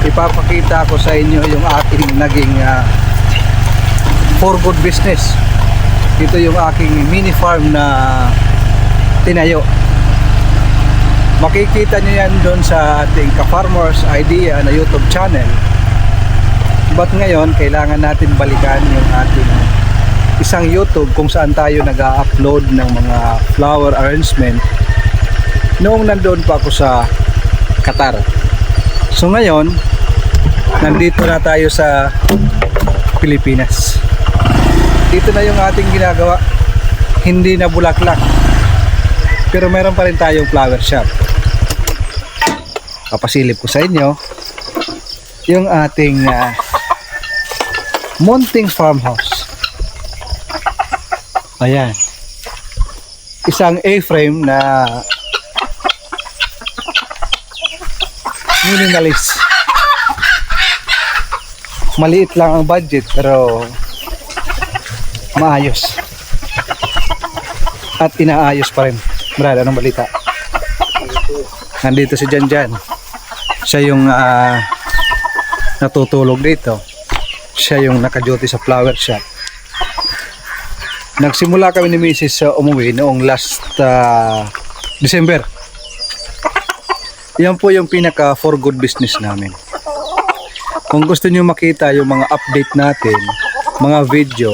ipapakita ko sa inyo yung aking naging for good business. Ito yung aking mini farm na tinayo. Makikita nyo yan doon sa ating Ka-Farmers Idea na YouTube channel. But ngayon, kailangan natin balikan yung ating isang YouTube kung saan tayo nag-upload ng mga flower arrangement noong nandoon pa ako sa Qatar. So ngayon, nandito na tayo sa Pilipinas. Dito na yung ating ginagawa. Hindi na bulaklak, pero meron pa rin tayong flower shop. Papasilip ko sa inyo yung ating munting farmhouse. Ayan, isang A-frame na minimalist. Maliit lang ang budget pero maayos at inaayos pa rin. Brad, anong balita? Nandito si Janjan. Siya yung natutulog dito. Siya yung naka-duty sa flower shop. Nagsimula kami ni Mrs. Umuwi noong last December. Yan po yung pinaka for good business namin. Kung gusto nyo makita yung mga update natin, mga video,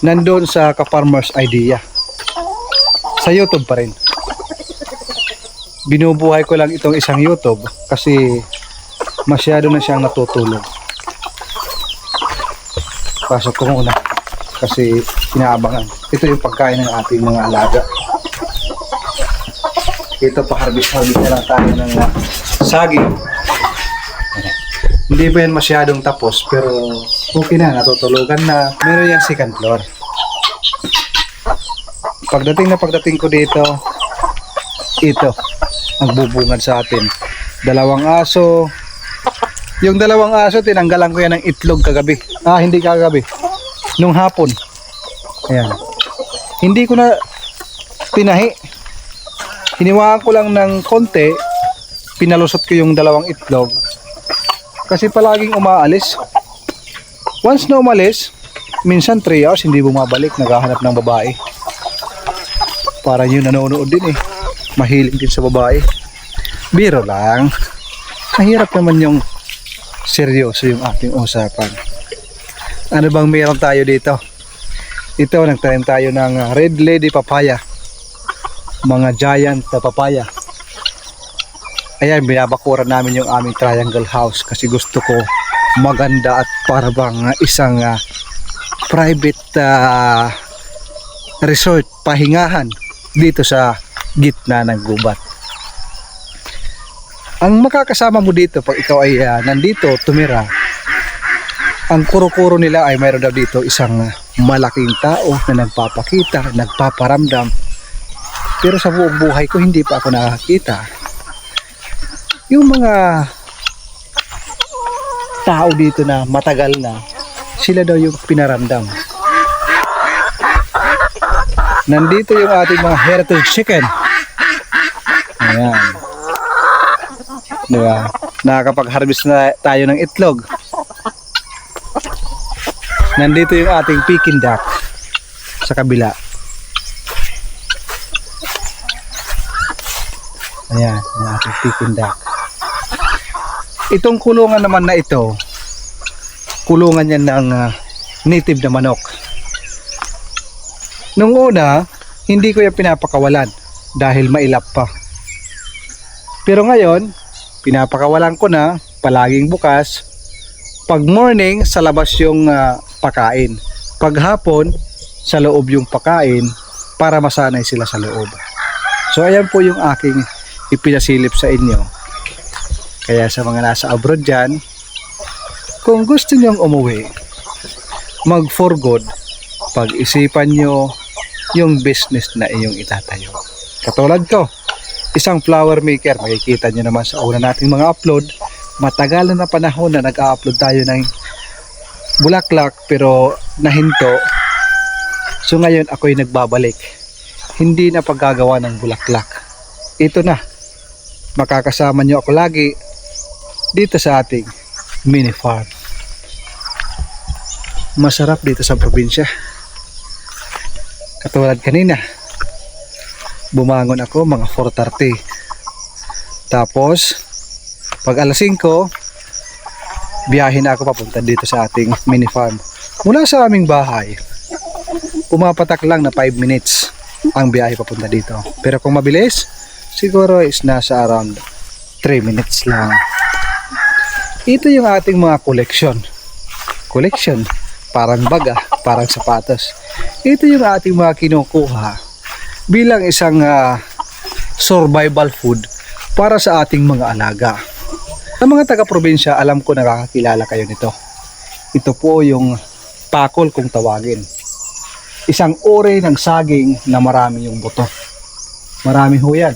nandun sa Ka-Farmers Idea. Sa YouTube pa rin. Binubuhay ko lang itong isang YouTube kasi masyado na siyang natutulog. Pasok ko muna kasi inaabangan. Ito yung pagkain ng ating mga alaga. Ito pa harvest na lang tayo ng saging. Hindi pa yan masyadong tapos pero okay na, natutulugan na. Meron yan second floor. Pagdating ko dito, ito ang bubungad sa atin. Dalawang aso. Yung dalawang aso, tinanggalan ko yan ng itlog kagabi. Hindi kagabi. Nung hapon. Ayan. Hindi ko na pinahi. Hiniwaan ko lang ng konti. Pinalusot ko yung dalawang itlog. Kasi palaging umaalis. Once na umalis, minsan 3 hours hindi bumabalik. Naghahanap ng babae. Para yun nanonood din eh. Mahilig din sa babae. Biro lang. Mahirap naman yung seryoso yung ating usapan. Ano bang meron tayo dito? Ito, nagtanim tayo ng red lady papaya. Mga giant na papaya. Ayan, binabakuran namin yung aming triangle house kasi gusto ko maganda at parang isang private resort, pahingahan dito sa gitna ng gubat. Ang makakasama mo dito pag ikaw ay nandito tumira, ang kuro-kuro nila ay mayroon daw dito isang malaking tao na nagpapakita, nagpaparamdam. Pero sa buong buhay ko hindi pa ako nakakita. Yung mga tao dito na matagal na, sila daw yung pinaramdam. Nandito yung ating mga heritage chicken. Ayan. Diba? Nakakapag-harvest na tayo ng itlog. Nandito yung ating Peking duck sa kabila. Ayan, yung ating Peking duck. Itong kulungan naman na ito, kulungan yan ng native na manok. Nung una, hindi ko yung pinapakawalan dahil mailap pa. Pero ngayon, pinapakawalan ko na, palaging bukas. Pag morning, sa labas yung pakain. Pag hapon, sa loob yung pakain para masanay sila sa loob. So ayan po yung aking ipinasilip sa inyo. Kaya sa mga nasa abroad dyan, kung gusto nyong umuwi, mag for good, pag-isipan nyo yung business na iyong itatayo. Katulad ko, isang flower maker. Makikita nyo naman sa una nating mga upload, matagal na panahon na nag-upload tayo ng bulaklak pero nahinto. So ngayon ako'y nagbabalik. Hindi na paggagawa ng bulaklak. Ito na. Makakasama nyo ako lagi dito sa ating mini farm. Masarap dito sa probinsya. Katulad kanina, bumangon ako mga 4:30. Tapos pag alas 5, biyahin na ako papunta dito sa ating mini farm. Mula sa aming bahay, pumapatak lang na 5 minutes ang biyahe papunta dito. Pero kung mabilis, siguro is nasa around 3 minutes lang. Ito yung ating mga collection, parang baga, parang sapatos. Ito yung ating mga kinukuha bilang isang survival food para sa ating mga alaga. Sa mga taga-probinsya, alam ko nakakakilala kayo nito. Ito po yung pakol kung tawagin. Isang uri ng saging na marami yung buto. Marami ho yan.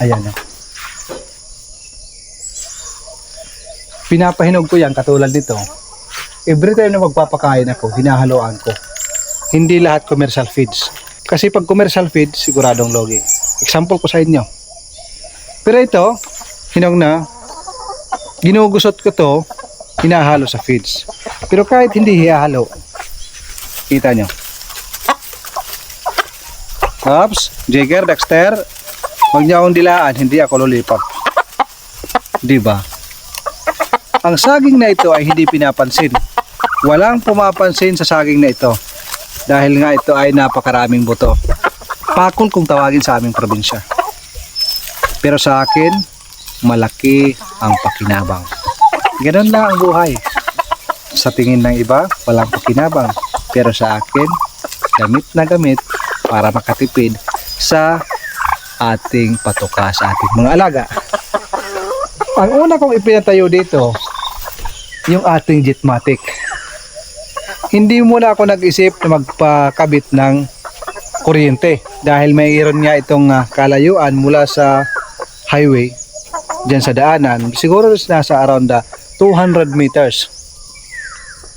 Ayan. Pinapahinog ko yan katulad nito. Every time na magpapakain ako, hinahaluan ko. Hindi lahat commercial feeds. Kasi pag commercial feed, siguradong logi. Example ko sa inyo. Pero ito, hinog na, ginugusot ko to, hinahalo sa feeds. Pero kahit hindi hihalo, kita nyo. Ops, Jagger, Dexter, huwag niyo akong dilaan, hindi ako lulipap. Diba? Ang saging na ito ay hindi pinapansin. Walang pumapansin sa saging na ito. Dahil nga ito ay napakaraming buto. Pakol kung tawagin sa aming probinsya. Pero sa akin, malaki ang pakinabang. Ganun lang ang buhay. Sa tingin ng iba, walang pakinabang. Pero sa akin, gamit na gamit para makatipid sa ating patuka, sa ating mga alaga. Ang una kong ipinatayo dito, yung ating Jetmatic. Hindi muna ako nag-isip na magpakabit ng kuryente dahil mayroon nga itong kalayuan mula sa highway dyan sa daanan. Siguro nasa around 200 meters.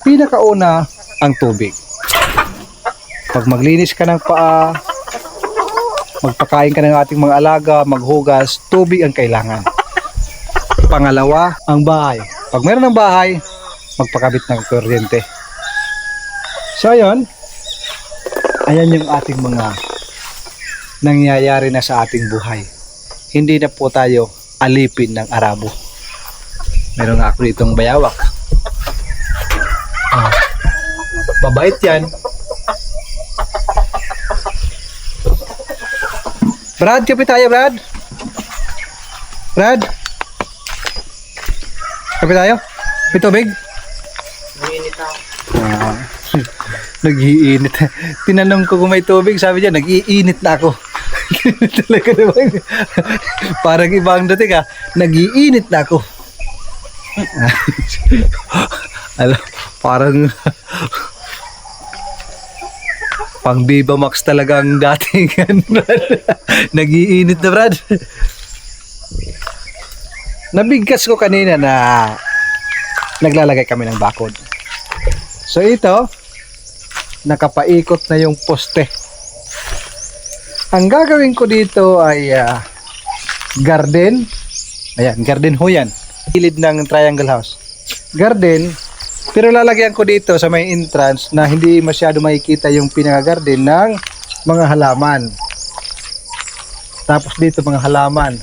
Pinakauna ang tubig. Pag maglinis ka ng paa, magpakain ka ng ating mga alaga, maghugas, tubig ang kailangan. Pangalawa, ang bahay. Pag meron ng bahay, magpakabit ng kuryente. So ayun, ayan yung ating mga nangyayari na sa ating buhay. Hindi na po tayo alipin ng Arabo. Meron nga ako ditong bayawak. Mabait yan. Brad, kape tayo, Brad. Brad. Kape tayo? May tubig? Mainit ako. Nag-iinit. Tinanong ko kung may tubig, sabi niya, nag-iinit na ako. Talaga naman. Parang ibang dating nag-iinit na ako. Alam, parang pang Viva Max talaga ang dating nag-iinit na, Brad. Nabigkas ko kanina na naglalagay kami ng bakod. So ito, nakapaikot na yung poste. Ang gagawin ko dito ay garden. Ayan, garden ho yan. Gilid ng triangle house. Garden, pero lalagyan ko dito sa may entrance na hindi masyado makikita yung pinaka-garden ng mga halaman. Tapos dito mga halaman.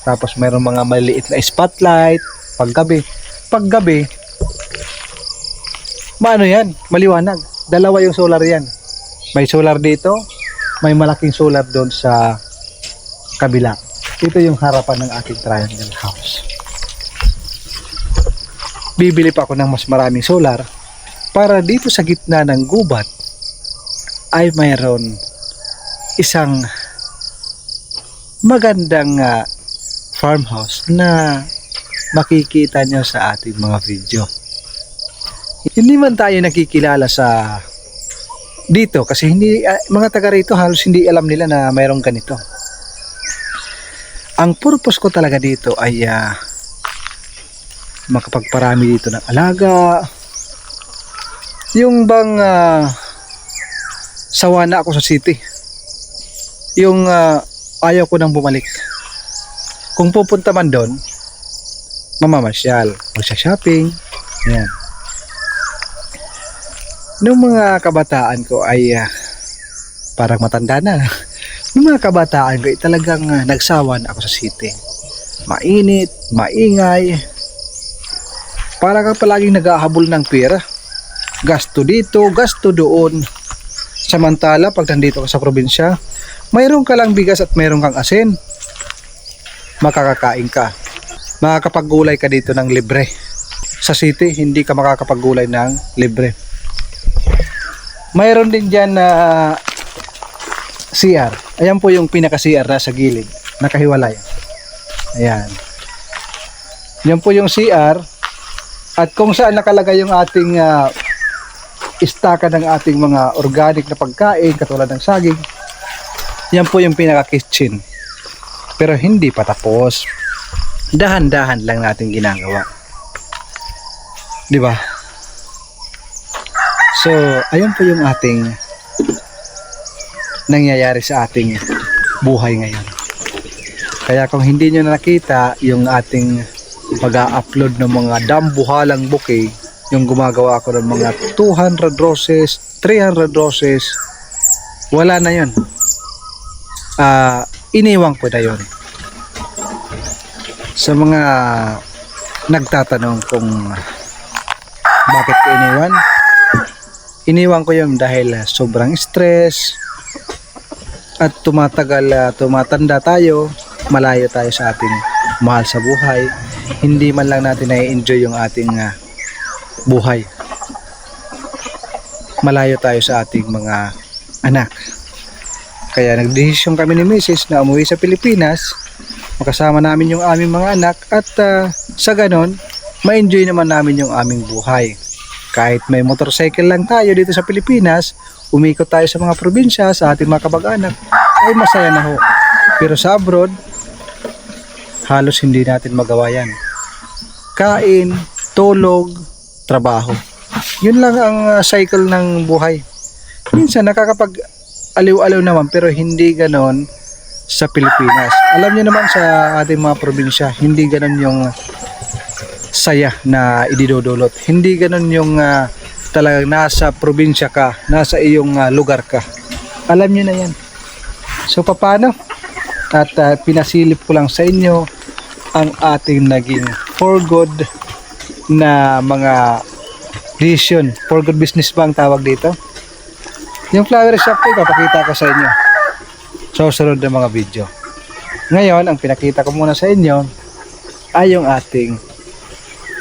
Tapos mayroong mga maliit na spotlight paggabi. Paggabi, maano yan? Maliwanag. Dalawa yung solar yan. May solar dito, may malaking solar doon sa kabila. Ito yung harapan ng ating triangle house. Bibili pa ako ng mas maraming solar para dito sa gitna ng gubat ay mayroon isang magandang farmhouse na makikita nyo sa ating mga video. Hindi man tayo nakikilala sa dito kasi hindi mga taga rito halos hindi alam nila na mayroong ganito. Ang purpose ko talaga dito ay makapagparami dito ng alaga. Yung bang sawa na ako sa city. Yung ayaw ko nang bumalik. Kung pupunta man doon, mamamasyal, magsha-shopping. Ayan. Nung mga kabataan ko ay parang matanda na. Nung mga kabataan ko ay talagang nagsawan ako sa city. Mainit, maingay. Parang ka palaging naghahabol ng pera. Gasto dito, gasto doon. Samantala, pag nandito ka sa probinsya, mayroon ka lang bigas at mayroon kang asin. Makakakain ka. Makakapaggulay ka dito ng libre. Sa city, hindi ka makakapaggulay ng libre. Mayroon din dyan na CR. Ayan po yung pinaka-CR na sa gilid. Nakahiwalay. Ayan. Yan po yung CR. At kung saan nakalagay yung ating istaka ng ating mga organic na pagkain, katulad ng saging. Yan po yung pinaka-kitchen. Pero hindi pa tapos. Dahan-dahan lang natin ginagawa. Di ba? So, ayun po yung ating nangyayari sa ating buhay ngayon. Kaya kung hindi nyo na nakita yung ating pag-upload ng mga dambuhalang bouquet, yung gumagawa ko ng mga 200 roses, 300 roses, wala na yun. Iniwan ko na yun. Sa mga nagtatanong kung bakit ko iniwan, iniwan ko yun dahil sobrang stress at tumatanda tayo, malayo tayo sa ating mahal sa buhay. Hindi man lang natin na-enjoy yung ating buhay. Malayo tayo sa ating mga anak. Kaya nagdesisyon kami ni Mrs. na umuwi sa Pilipinas, makasama namin yung aming mga anak at sa ganon, ma-enjoy naman namin yung aming buhay. Kahit may motorcycle lang tayo dito sa Pilipinas, umikot tayo sa mga probinsya, sa ating mga kabag-anak, ay masaya na ho. Pero sa abroad, halos hindi natin magawa yan. Kain, tulog, trabaho. Yun lang ang cycle ng buhay. Minsan nakakapag-aliw-aliw naman, pero hindi ganon sa Pilipinas. Alam niyo naman sa ating mga probinsya, hindi ganon yung saya na ididudulot. Hindi ganun yung talagang nasa probinsya ka, nasa iyong lugar ka. Alam niyo na yan. So paano? At pinasilip ko lang sa inyo ang ating naging for good na mga decision. For good business ba ang tawag dito? Yung flower shop ko, papakita ko sa inyo sa susunod na mga video. Ngayon, ang pinakita ko muna sa inyo ay yung ating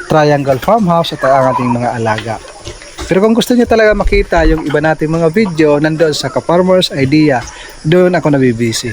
Triangle Farmhouse at ang ating mga alaga. Pero kung gusto niyo talaga makita yung iba nating mga video, nandoon sa Ka-Farmers Idea, doon ako nabibisi.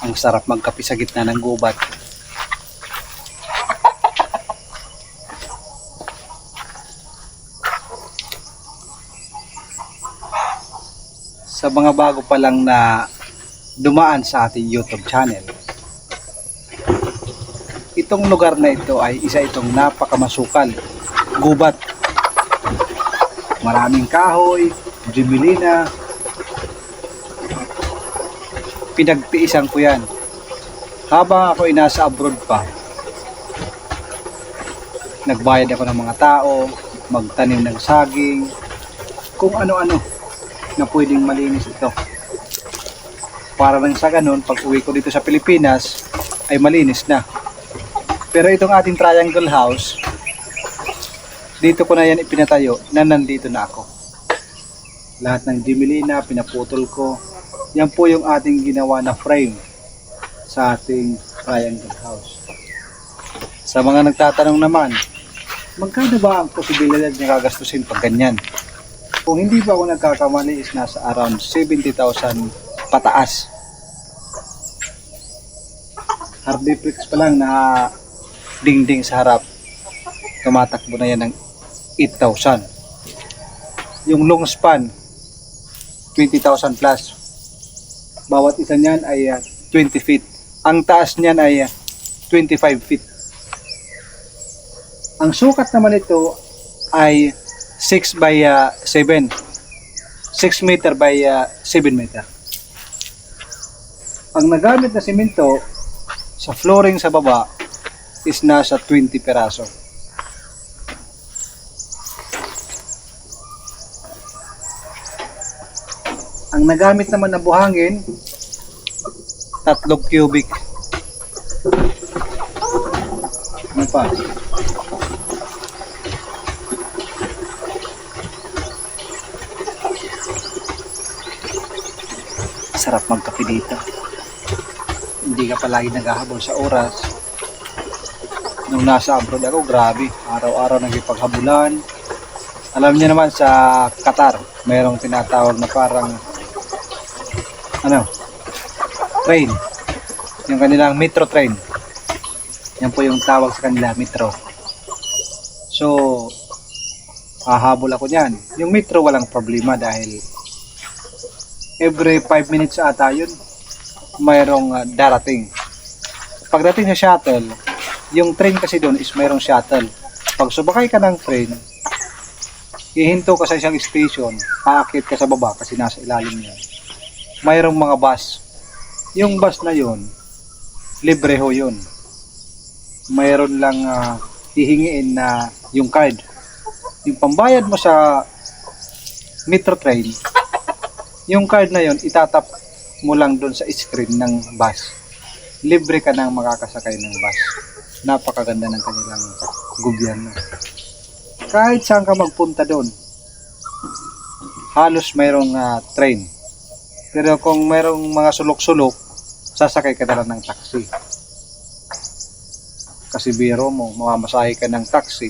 Ang sarap magkape sa gitna ng gubat. Sa mga bago pa lang na dumaan sa ating YouTube channel, itong lugar na ito ay isa itong napakamasukal gubat. Maraming kahoy, Jimelina. Pinagtiisan ko yan. Habang ako ay nasa abroad pa, nagbayad ako ng mga tao, magtanim ng saging, kung ano-ano na pwedeng malinis ito. Para nang sa ganun, pag uwi ko dito sa Pilipinas, ay malinis na. Pero itong ating triangle house, dito ko na yan ipinatayo na nandito na ako. Lahat ng Jimelina, pinaputol ko. Yan po yung ating ginawa na frame sa ating triangle house. Sa mga nagtatanong naman, magkano ba ang posibilidad na gagastusin pag ganyan? Kung hindi pa ako nagkakamali is nasa around 70,000 pataas. Hardiplex pa lang na dingding sa harap, tumatakbo na yan ng 8,000. Yung long span, 20,000 plus. Bawat isa niyan ay 20 feet. Ang taas niyan ay 25 feet. Ang sukat naman ito ay 6 by 7. 6 meter by 7 meter. Ang nagamit na simento sa flooring sa baba is nasa 20 peraso. Ang nagamit naman na buhangin, 3 cubic. Ano pa? Sarap magkape dito. Hindi ka palagi naghahabol sa oras. Nung nasa abroad ako, grabe. Araw-araw nagipaghabulan. Alam niyo naman sa Qatar, mayroong tinatawag na parang train. Yung kanilang metro train. Yan po yung tawag sa kanila, metro. So, hahabol ako niyan. Yung metro walang problema dahil every 5 minutes ata yun, mayroong darating. Pagdating sa shuttle, yung train kasi doon is mayroong shuttle. Pag subakay ka ng train, ihinto ka sa isang station, aakit ka sa baba kasi nasa ilalim niya. Mayroong mga bus. Yung bus na yun, libre ho yun. Mayroon lang hihingiin na yung card. Yung pambayad mo sa metro train, yung card na yun, itatap mo lang doon sa screen ng bus. Libre ka nang makakasakay ng bus. Napakaganda ng kanilang gobyerno. Kahit saan ka magpunta doon, halos mayroong train. Pero kung mayroong mga sulok-sulok, sasakay ka na lang ng taxi. Kasi biro mo, mamamasahe ka ng taxi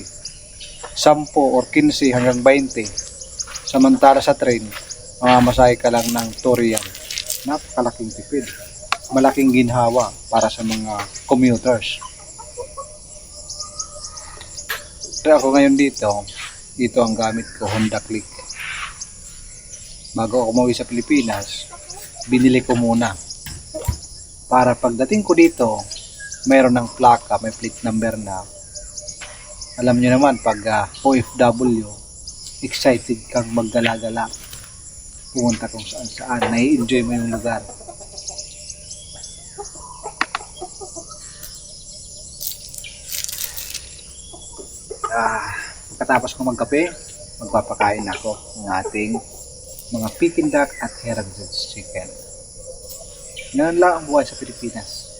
10 or 15 hanggang 20. Samantala sa train, mamamasahe ka lang ng Torian. Napakalaking tipid. Malaking ginhawa para sa mga commuters. Pero ako ngayon dito ang gamit ko, Honda Click. Bago ako umuwi sa Pilipinas, binili ko muna. Para pagdating ko dito, mayroon ng plaka, may plate number na. Alam niyo naman, pag OFW, excited kang magdala-dala. Pumunta kung saan-saan, nai-enjoy mo yung lugar. Pagkatapos ko magkape, magpapakain ako ng ating mga Peking duck at heritage chicken. Ganun lang ang buhay sa Pilipinas.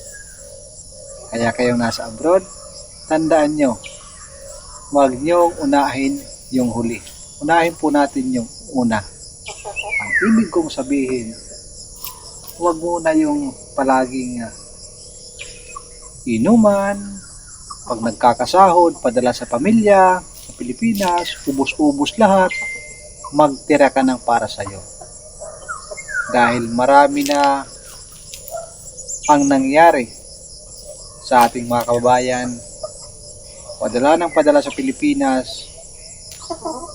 Kaya kayong nasa abroad, tandaan nyo, huwag nyo unahin yung huli. Unahin po natin yung una. Ang ibig kong sabihin, huwag muna yung palaging inuman, pag nagkakasahod, padala sa pamilya, sa Pilipinas, ubos-ubos lahat, magtira ka ng para sa'yo. Dahil marami na ang nangyari sa ating mga kababayan, padala ng padala sa Pilipinas,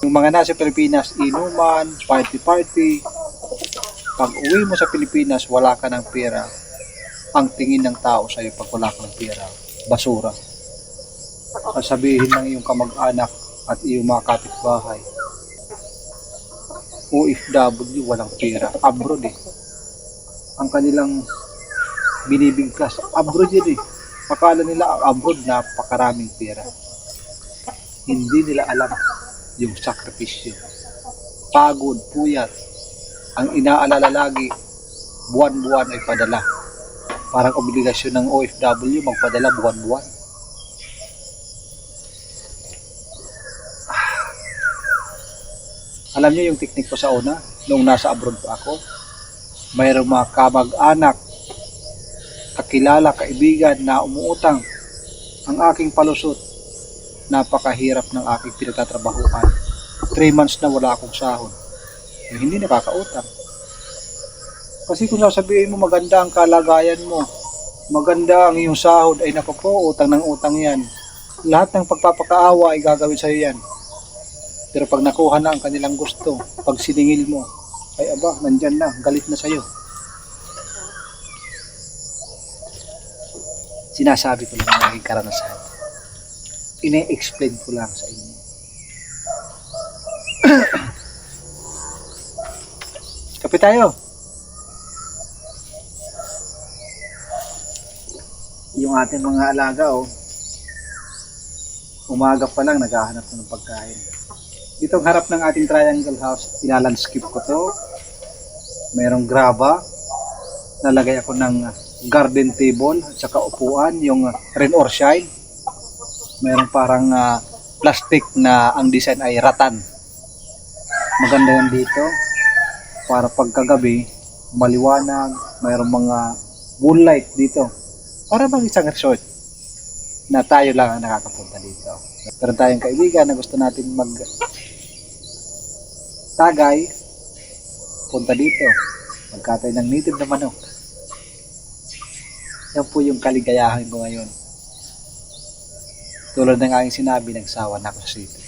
yung mga nasa Pilipinas, inuman, party-party, pag uwi mo sa Pilipinas, wala ka ng pera, ang tingin ng tao sa'yo pag wala ka ng pera, basura. Sasabihin ng iyong kamag-anak, at iyong mga kapitbahay. OFW, walang pera. Abroad eh. Ang kanilang binibigkas. Abroad yun eh. Akala nila ang abroad napakaraming pera. Hindi nila alam yung sakripisyo. Pagod, puyat. Ang inaalala lagi, buwan-buwan ay padala. Parang obligasyon ng OFW magpadala buwan-buwan. Alam niyo yung teknik ko sa una, noong nasa abroad pa ako, mayroong mga kamag-anak, kakilala, kaibigan na umuutang. Ang aking palusot, napakahirap ng aking pinagtatrabahuan. 3 months na wala akong sahod. Hindi nakakautang. Kasi kung sasabihin mo maganda ang kalagayan mo, maganda ang iyong sahod, ay naku po, utang ng utang yan. Lahat ng pagpapakaawa ay gagawin sa'yo yan. Pero pag nakuha na ang kanilang gusto, pag siningil mo, ay aba, nandyan na, galit na sa'yo. Sinasabi ko lang ang naging karanasan. Ine-explain ko lang sa inyo. Kape tayo. Yung ating mga alaga, umaga pa lang naghahanap na ng pagkain. Dito ang harap ng ating triangle house, inalandscape ko to. Mayroong graba. Nalagay ako ng garden table at saka upuan, yung rain or shine. Mayroong parang plastic na ang design ay ratan. Maganda yan dito. Para pagkagabi, maliwanag. Mayroong mga moonlight dito. Para bang isang resort na tayo lang ang nakakapunta dito. Pero tayong kaibigan na gusto natin tagay, punta dito. Magkatay ng native na manok. Yan po yung kaligayahan ko ngayon. Tulad ng aking sinabi, nagsawa na ako sa city.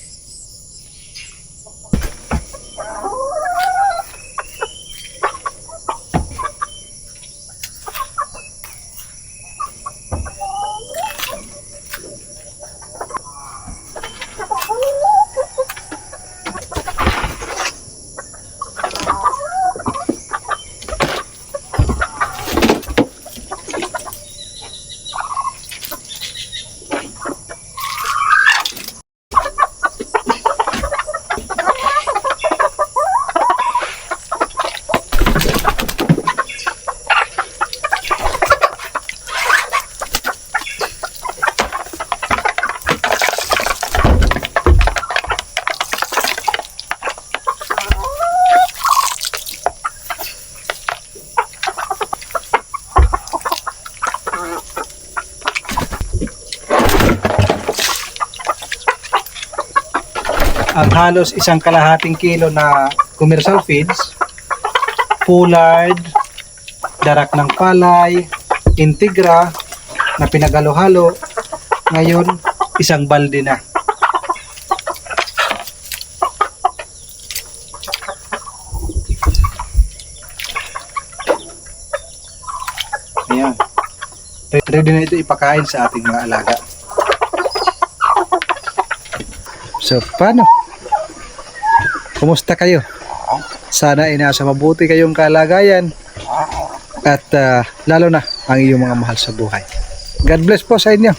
Ang halos 1 kalahating kilo na commercial feeds, pollard, darak ng palay, integra na pinagalo-halo, ngayon 1 balde na. Ayan. Ready na ito ipakain sa ating mga alaga. So, paano? Kumusta kayo? Sana ay nasa mabuti kayong kalagayan at lalo na ang iyong mga mahal sa buhay. God bless po sa inyo.